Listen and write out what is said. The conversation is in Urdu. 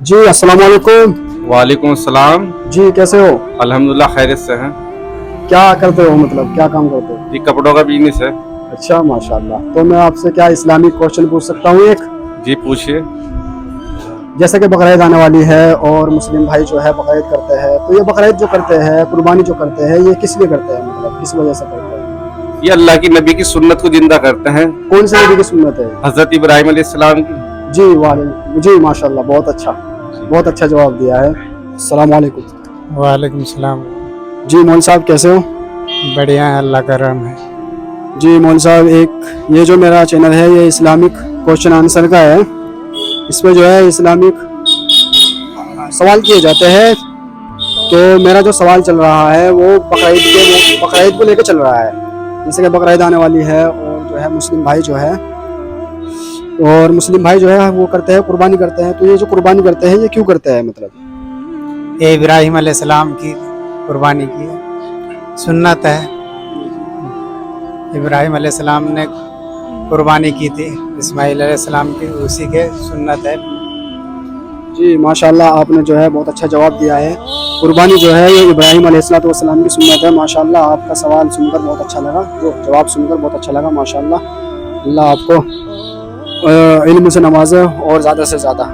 جی السلام علیکم. وعلیکم السلام. جی کیسے ہو؟ الحمدللہ خیریت سے ہیں. کیا کرتے ہو، مطلب کیا کام کرتے ہو؟ جی کپڑوں کا بزنس ہے. اچھا ماشاء اللہ. تو میں آپ سے کیا اسلامک کوشچن پوچھ سکتا ہوں ایک؟ جی پوچھیے. جیسے کہ بقرعید آنے والی ہے اور مسلم بھائی جو ہے بقرعید کرتے ہیں، تو یہ بقرعید جو کرتے ہیں، قربانی جو کرتے ہیں، یہ کس لیے کرتے ہیں، مطلب کس وجہ سے کرتے ہیں؟ یہ اللہ کی نبی کی سنت کو زندہ کرتے ہیں. کون سے نبی کی سنت ہے؟ حضرت ابراہیم علیہ السلام کی. جی وعلیکم. جی ماشاء اللہ، بہت اچھا جواب دیا ہے. السلام علیکم. وعلیکم السلام. جی مول صاحب کیسے ہو؟ بڑھیا ہے، اللہ کا رحم ہے. جی مول صاحب، یہ جو میرا چینل ہے یہ اسلامک کوشچن آنسر کا ہے. اس میں جو ہے اسلامک سوال کیے جاتے ہیں. تو میرا جو سوال چل رہا ہے وہ بقرعید کو لے کے چل رہا ہے. جیسے کہ بقرعید آنے والی ہے اور جو ہے مسلم بھائی جو ہے وہ کرتے ہیں، قربانی کرتے ہیں. تو یہ جو قربانی کرتے ہیں یہ کیوں کرتے ہیں، مطلب؟ یہ ابراہیم علیہ السلام کی قربانی کی ہے، سنت ہے. ابراہیم علیہ السلام نے قربانی کی تھی اسماعیل علیہ السلام کی، اسی کے سنت ہے. جی ماشاء اللہ، آپ نے جو ہے بہت اچھا جواب دیا ہے. قربانی جو ہے یہ ابراہیم علیہ السلام کی سنت ہے. ماشاء اللہ، آپ کا سوال سن کر بہت اچھا لگا، جواب سن کر بہت اچھا لگا. ماشاء اللہ، اللہ آپ کو علم سے نوازے اور زیادہ سے زیادہ.